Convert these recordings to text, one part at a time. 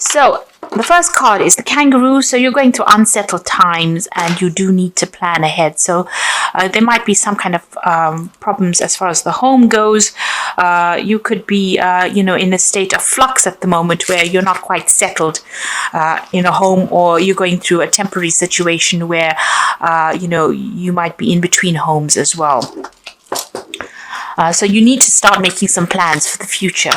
So the first card is the kangaroo. So you're going through unsettled times and you do need to plan ahead. So there might be some kind of problems as far as the home goes. You could be, in a state of flux at the moment where you're not quite settled in a home, or you're going through a temporary situation where, you might be in between homes as well. So you need to start making some plans for the future.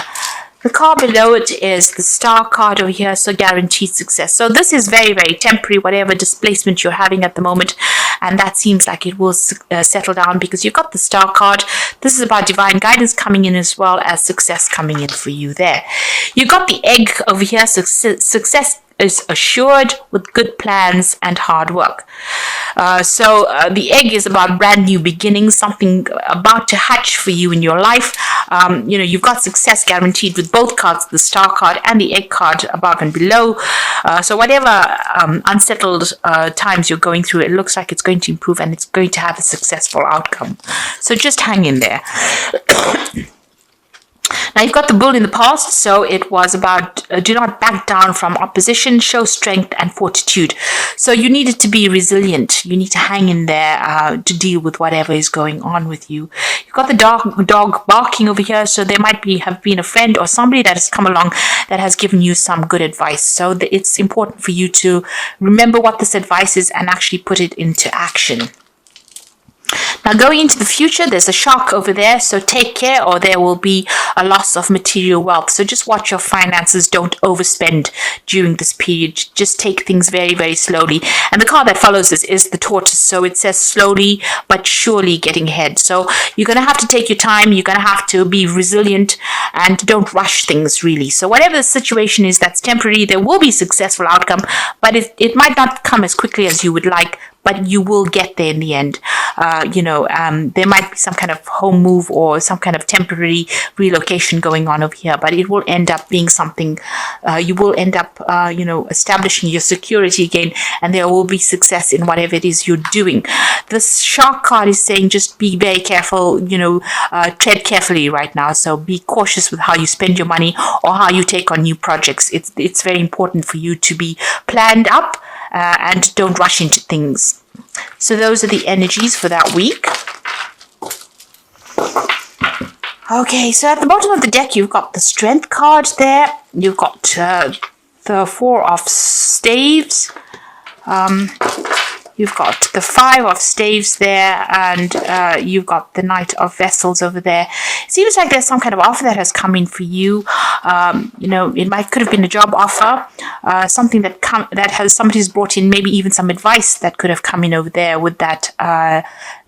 The card below it is the star card over here, so guaranteed success. So this is very, very temporary, whatever displacement you're having at the moment, and that seems like it will settle down because you've got the star card. This is about divine guidance coming in as well as success coming in for you there. You've got the egg over here, so success is assured with good plans and hard work. So the egg is about brand new beginnings, something about to hatch for you in your life. You've got success guaranteed with both cards, the star card and the egg card above and below. So whatever unsettled times you're going through, it looks like it's going to improve and it's going to have a successful outcome. So just hang in there. Now you've got the bull in the past, so it was about do not back down from opposition, show strength and fortitude. So you needed to be resilient. You need to hang in there to deal with whatever is going on with you. You've got the dog barking over here, so there might have been a friend or somebody that has come along that has given you some good advice. So it's important for you to remember what this advice is and actually put it into action. Now going into the future, there's a shark over there, so take care or there will be a loss of material wealth. So just watch your finances, don't overspend during this period. Just take things very, very slowly. And the card that follows this is the tortoise, so it says slowly but surely getting ahead. So you're going to have to take your time, you're going to have to be resilient and don't rush things really. So whatever the situation is that's temporary, there will be successful outcome, but it might not come as quickly as you would like, but you will get there in the end. There might be some kind of home move or some kind of temporary relocation going on over here, but it will end up being something, you will end up, establishing your security again, and there will be success in whatever it is you're doing. This shark card is saying just be very careful, tread carefully right now. So be cautious with how you spend your money or how you take on new projects. It's very important for you to be planned up and don't rush into things. So those are the energies for that week. Okay, so at the bottom of the deck, you've got the strength card there. You've got the Four of Staves. You've got the Five of Staves there, and you've got the Knight of Vessels over there. It seems like there's some kind of offer that has come in for you. It could have been a job offer, something that somebody's brought in, maybe even some advice that could have come in over there with that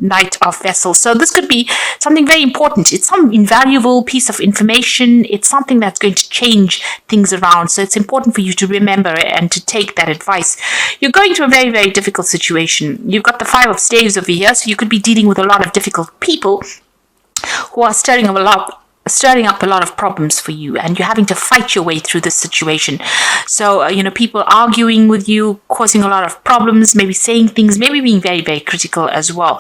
Knight of Vessels. So this could be something very important. It's some invaluable piece of information. It's something that's going to change things around. So it's important for you to remember it and to take that advice. You're going through a very, very difficult situation. You've got the Five of Staves over here, so you could be dealing with a lot of difficult people who are stirring up a lot of problems for you, and you're having to fight your way through this situation. So, people arguing with you, causing a lot of problems, maybe saying things, maybe being very, very critical as well.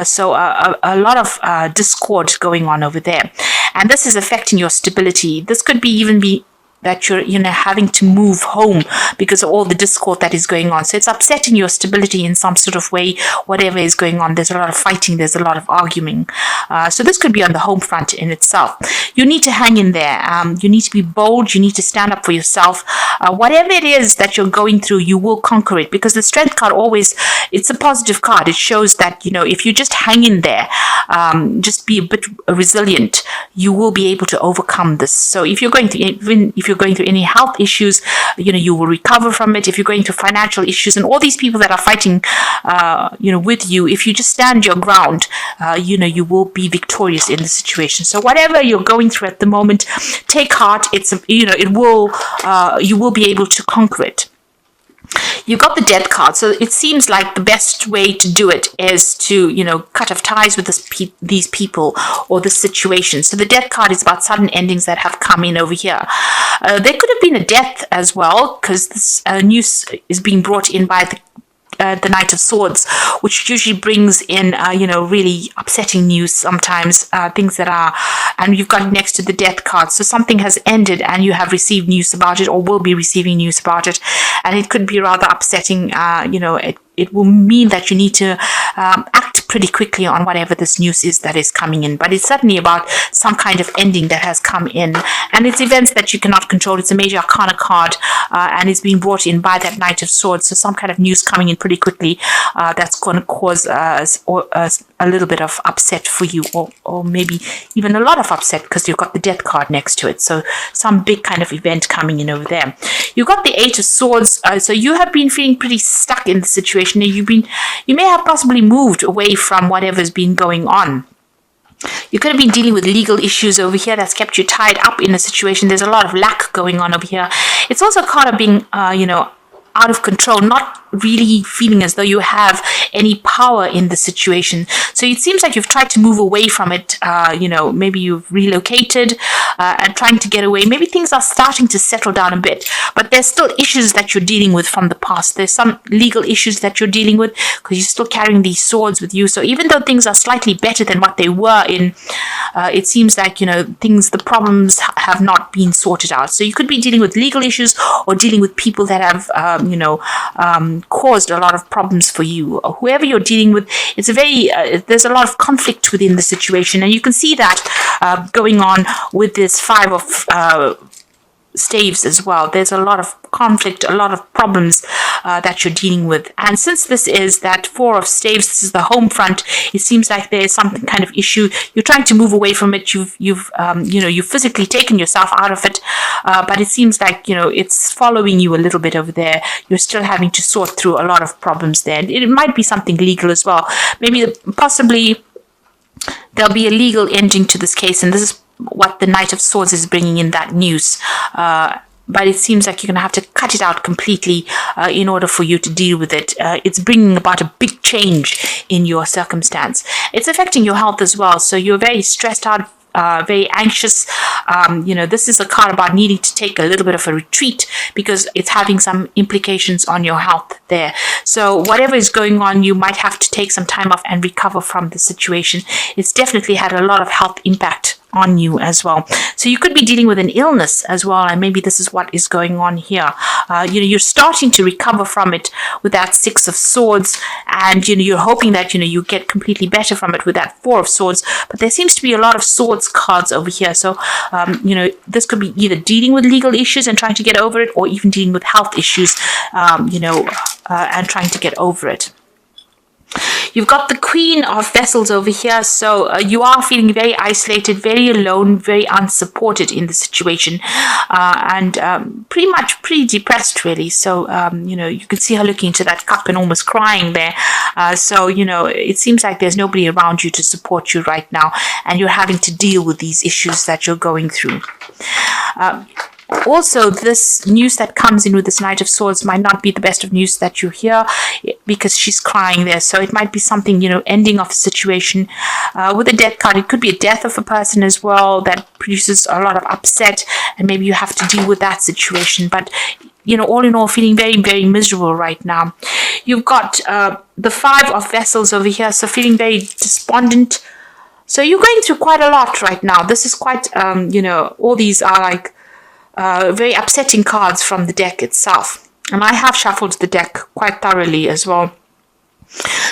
So a lot of discord going on over there. And this is affecting your stability. This could even be that you're having to move home because of all the discord that is going on. So it's upsetting your stability in some sort of way, whatever is going on. There's a lot of fighting, there's a lot of arguing. So this could be on the home front in itself. You need to hang in there. You need to be bold. You need to stand up for yourself. Whatever it is that you're going through, you will conquer it, because the strength card it's a positive card. It shows that, if you just hang in there, just be a bit resilient, you will be able to overcome this. So if you're going through any health issues, you will recover from it. If you're going through financial issues and all these people that are fighting, with you, if you just stand your ground, you will be victorious in the situation. So whatever you're going through at the moment, take heart. You will be able to conquer it. You got the Death card, so it seems like the best way to do it is to, cut off ties with these people or the situation. So the Death card is about sudden endings that have come in over here. There could have been a death as well, because this news is being brought in by the Knight of Swords, which usually brings in, really upsetting news sometimes, things that are, and you've got next to the Death card. So something has ended and you have received news about it or will be receiving news about it. And it could be rather upsetting, it will mean that you need to act pretty quickly on whatever this news is that is coming in. But it's certainly about some kind of ending that has come in. And it's events that you cannot control. It's a major arcana card, and it's being brought in by that Knight of Swords. So some kind of news coming in pretty quickly that's going to cause a little bit of upset for you, or maybe even a lot of upset because you've got the Death card next to it. So some big kind of event coming in over there. You've got the Eight of Swords. So you have been feeling pretty stuck in the situation. You may have possibly moved away from whatever's been going on. You could have been dealing with legal issues over here that's kept you tied up in a situation. There's a lot of lack going on over here. It's also a card of being, out of control, not really feeling as though you have any power in the situation. So it seems like you've tried to move away from it. Maybe you've relocated and trying to get away. Maybe things are starting to settle down a bit, but there's still issues that you're dealing with from the past. There's some legal issues that you're dealing with because you're still carrying these swords with you. So even though things are slightly better than what they were in, it seems like, the problems have not been sorted out. So you could be dealing with legal issues or dealing with people that have, caused a lot of problems for you. Whoever you're dealing with, it's there's a lot of conflict within the situation, and you can see that going on with this Five of Staves as well. There's a lot of conflict, a lot of problems that you're dealing with. And since this is that Four of Staves, this is the home front, it seems like there's some kind of issue. You're trying to move away from it. You've physically taken yourself out of it, but it seems like, it's following you a little bit over there. You're still having to sort through a lot of problems there. And it might be something legal as well. Maybe possibly there'll be a legal ending to this case, and this is what the Knight of Swords is bringing in, that news. But it seems like you're going to have to cut it out completely in order for you to deal with it. It's bringing about a big change in your circumstance. It's affecting your health as well. So you're very stressed out, very anxious. This is a card about needing to take a little bit of a retreat because it's having some implications on your health there. So whatever is going on, you might have to take some time off and recover from the situation. It's definitely had a lot of health impact on you as well. So you could be dealing with an illness as well, and maybe this is what is going on here. You're starting to recover from it with that Six of Swords, and you're hoping that you get completely better from it with that Four of Swords. But there seems to be a lot of swords cards over here. So this could be either dealing with legal issues and trying to get over it, or even dealing with health issues, and trying to get over it. You've got the Queen of Vessels over here, so you are feeling very isolated, very alone, very unsupported in the situation, and pretty depressed, really. So, you can see her looking into that cup and almost crying there. So, it seems like there's nobody around you to support you right now, and you're having to deal with these issues that you're going through. Also, this news that comes in with this Knight of Swords might not be the best of news that you hear because she's crying there. So it might be something, ending of a situation. With the Death card, it could be a death of a person as well that produces a lot of upset, and maybe you have to deal with that situation. But, all in all, feeling very, very miserable right now. You've got the Five of Vessels over here, so feeling very despondent. So you're going through quite a lot right now. This is quite, all these are like very upsetting cards from the deck itself. And I have shuffled the deck quite thoroughly as well.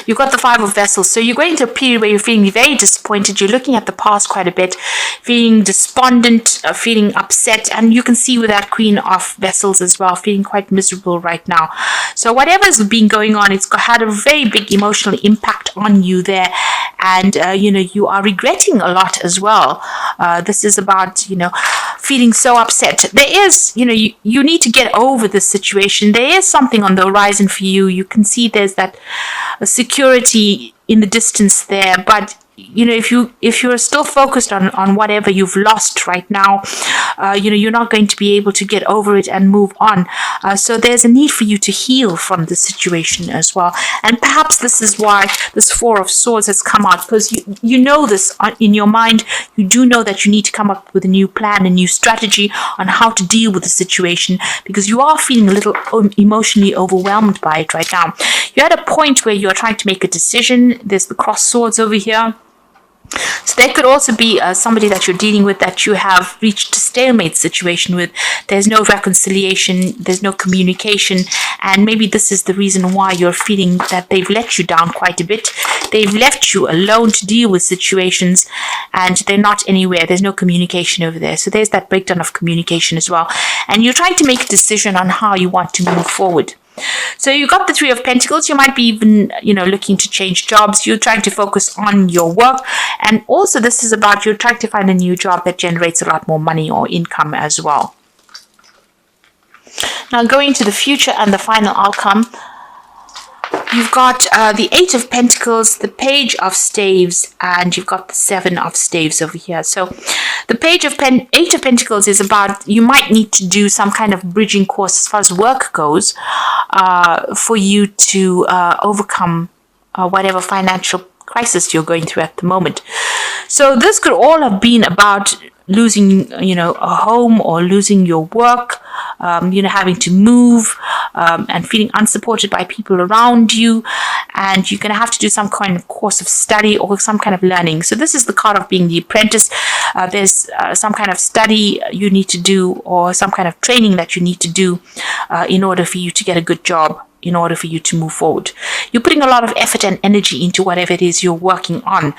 You've got the Five of Vessels. So you're going through a period where you're feeling very disappointed. You're looking at the past quite a bit, feeling despondent, feeling upset. And you can see with that Queen of Vessels as well, feeling quite miserable right now. So whatever's been going on, it's had a very big emotional impact on you there. And, you are regretting a lot as well. This is about, feeling so upset. There is, you need to get over this situation. There is something on the horizon for you. You can see there's that security in the distance there, but if you're still focused on whatever you've lost right now, you're not going to be able to get over it and move on. So there's a need for you to heal from the situation as well. And perhaps this is why this Four of Swords has come out, because you know this in your mind. You do know that you need to come up with a new plan, a new strategy on how to deal with the situation, because you are feeling a little emotionally overwhelmed by it right now. You're at a point where you're trying to make a decision. There's the cross swords over here. So there could also be somebody that you're dealing with that you have reached a stalemate situation with. There's no reconciliation, there's no communication, and maybe this is the reason why you're feeling that they've let you down quite a bit. They've left you alone to deal with situations, and they're not anywhere. There's no communication over there. So there's that breakdown of communication as well. And you're trying to make a decision on how you want to move forward. So you got the Three of Pentacles. You might be even, looking to change jobs. You're trying to focus on your work. And also this is about you're trying to find a new job that generates a lot more money or income as well. Now going to the future and the final outcome. You've got the Eight of Pentacles, the Page of Staves, and you've got the Seven of Staves over here. So the Eight of Pentacles is about you might need to do some kind of bridging course as far as work goes for you to overcome whatever financial crisis you're going through at the moment. So this could all have been about losing, a home or losing your work, having to move and feeling unsupported by people around you. And you're going to have to do some kind of course of study or some kind of learning. So this is the card of being the apprentice. There's some kind of study you need to do or some kind of training that you need to do in order for you to get a good job, in order for you to move forward. You're putting a lot of effort and energy into whatever it is you're working on.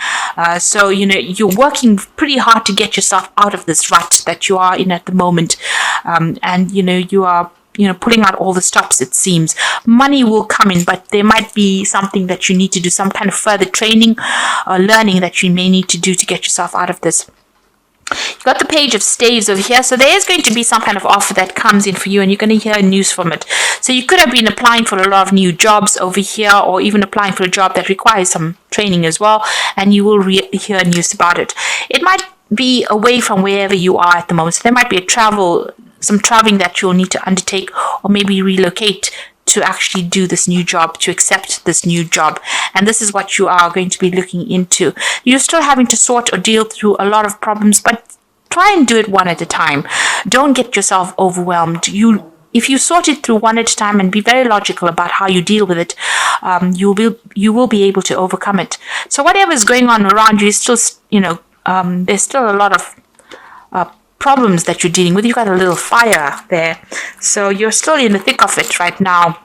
So, you're working pretty hard to get yourself out of this rut that you are in at the moment. And, you are, pulling out all the stops, it seems. Money will come in, but there might be something that you need to do, some kind of further training or learning that you may need to do to get yourself out of this. You've got the Page of Staves over here. So there is going to be some kind of offer that comes in for you and you're going to hear news from it. So you could have been applying for a lot of new jobs over here or even applying for a job that requires some training as well. And you will hear news about it. It might be away from wherever you are at the moment. So there might be some traveling that you'll need to undertake or maybe relocate to actually do this new job, to accept this new job. And this is what you are going to be looking into. You're still having to sort or deal through a lot of problems, but try and do it one at a time. Don't get yourself overwhelmed. If you sort it through one at a time and be very logical about how you deal with it, you will be able to overcome it. So whatever is going on around you is still, there's still a lot of problems that you're dealing with. You've got a little fire there. So you're still in the thick of it right now.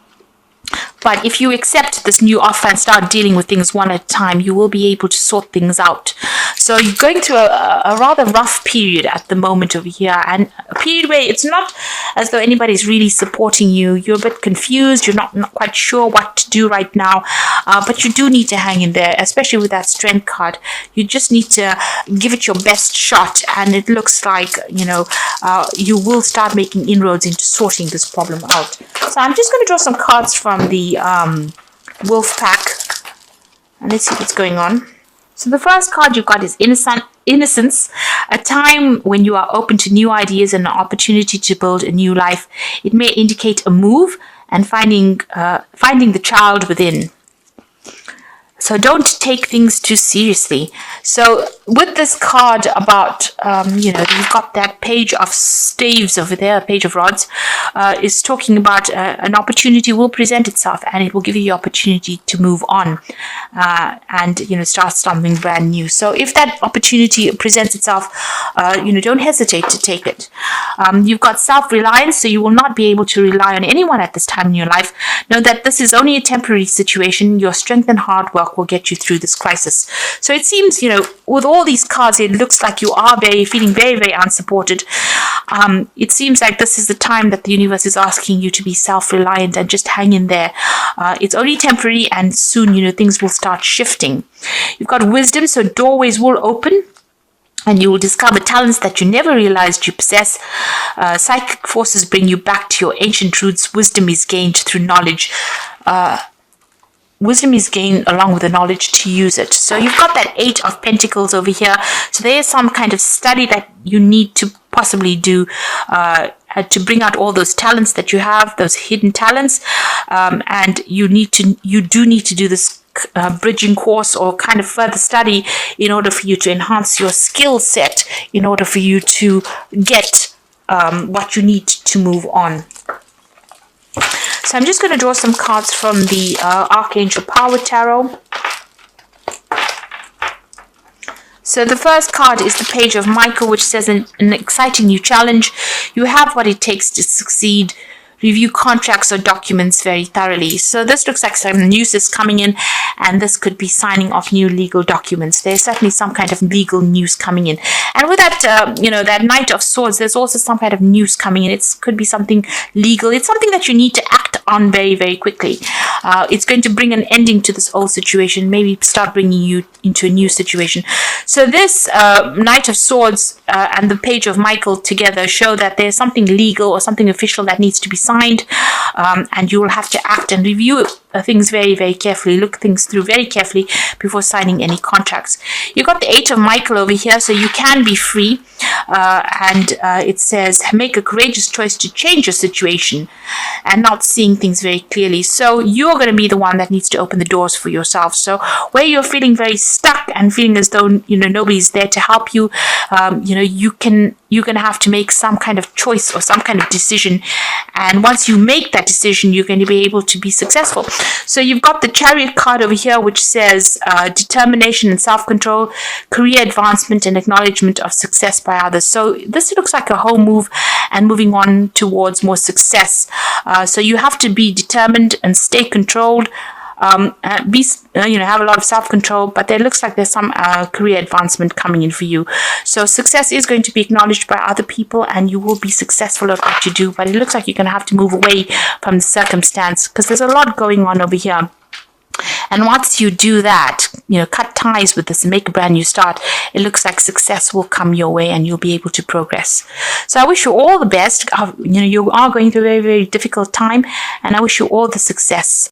But if you accept this new offer and start dealing with things one at a time, you will be able to sort things out. So you're going through a rather rough period at the moment over here, and a period where it's not as though anybody's really supporting you. You're a bit confused. You're not quite sure what to do right now, but you do need to hang in there, especially with that Strength card. You just need to give it your best shot, and it looks like, you will start making inroads into sorting this problem out. So I'm just going to draw some cards from the wolf pack, and let's see what's going on. So the first card you've got is Innocence, a time when you are open to new ideas and an opportunity to build a new life. It may indicate a move and finding the child within. So don't take things too seriously. So with this card about, you've got that Page of Staves over there, Page of Rods, is talking about an opportunity will present itself and it will give you the opportunity to move on and, start something brand new. So if that opportunity presents itself, don't hesitate to take it. You've got self-reliance, so you will not be able to rely on anyone at this time in your life. Know that this is only a temporary situation. Your strength and hard work will get you through this crisis. So it seems, with all these cards, it looks like you are feeling very, very unsupported. It seems like this is the time that the universe is asking you to be self-reliant and just hang in there. It's only temporary, and soon, things will start shifting. You've got wisdom, so doorways will open and you will discover talents that you never realized you possess. Psychic forces bring you back to your ancient roots. Wisdom is gained through knowledge. wisdom is gained along with the knowledge to use it. So you've got that 8 of Pentacles over here. So there's some kind of study that you need to possibly do to bring out all those talents that you have, those hidden talents, and you do need to do this bridging course or kind of further study in order for you to enhance your skill set, in order for you to get what you need to move on. So I'm just going to draw some cards from the Archangel Power Tarot. So the first card is the Page of Michael, which says an exciting new challenge. You have what it takes to succeed. Review contracts or documents very thoroughly. So this looks like some news is coming in, and this could be signing off new legal documents. There's certainly some kind of legal news coming in. And with that, that Knight of Swords, there's also some kind of news coming in. It could be something legal. It's something that you need to act on very, very quickly. It's going to bring an ending to this old situation, maybe start bringing you into a new situation. So this Knight of Swords and the Page of Michael together show that there's something legal or something official that needs to be signed, and you will have to act and review things very, very carefully. Look things through very carefully before signing any contracts. You got the 8 of Michael over here, so you can be free, and it says make a courageous choice to change your situation and not seeing things very clearly. So you're going to be the one that needs to open the doors for yourself. So where you're feeling very stuck and feeling as though nobody's there to help you, you're going to have to make some kind of choice or some kind of decision. And once you make that decision, you're going to be able to be successful. So you've got the Chariot card over here, which says determination and self-control, career advancement and acknowledgement of success by others. So this looks like a whole move and moving on towards more success. So you have to be determined and stay controlled. Have a lot of self-control, but there looks like there's some career advancement coming in for you. So success is going to be acknowledged by other people, and you will be successful at what you do, but it looks like you're going to have to move away from the circumstance because there's a lot going on over here. And once you do that, cut ties with this and make a brand new start, it looks like success will come your way and you'll be able to progress. So I wish you all the best. You are going through a very, very difficult time, and I wish you all the success.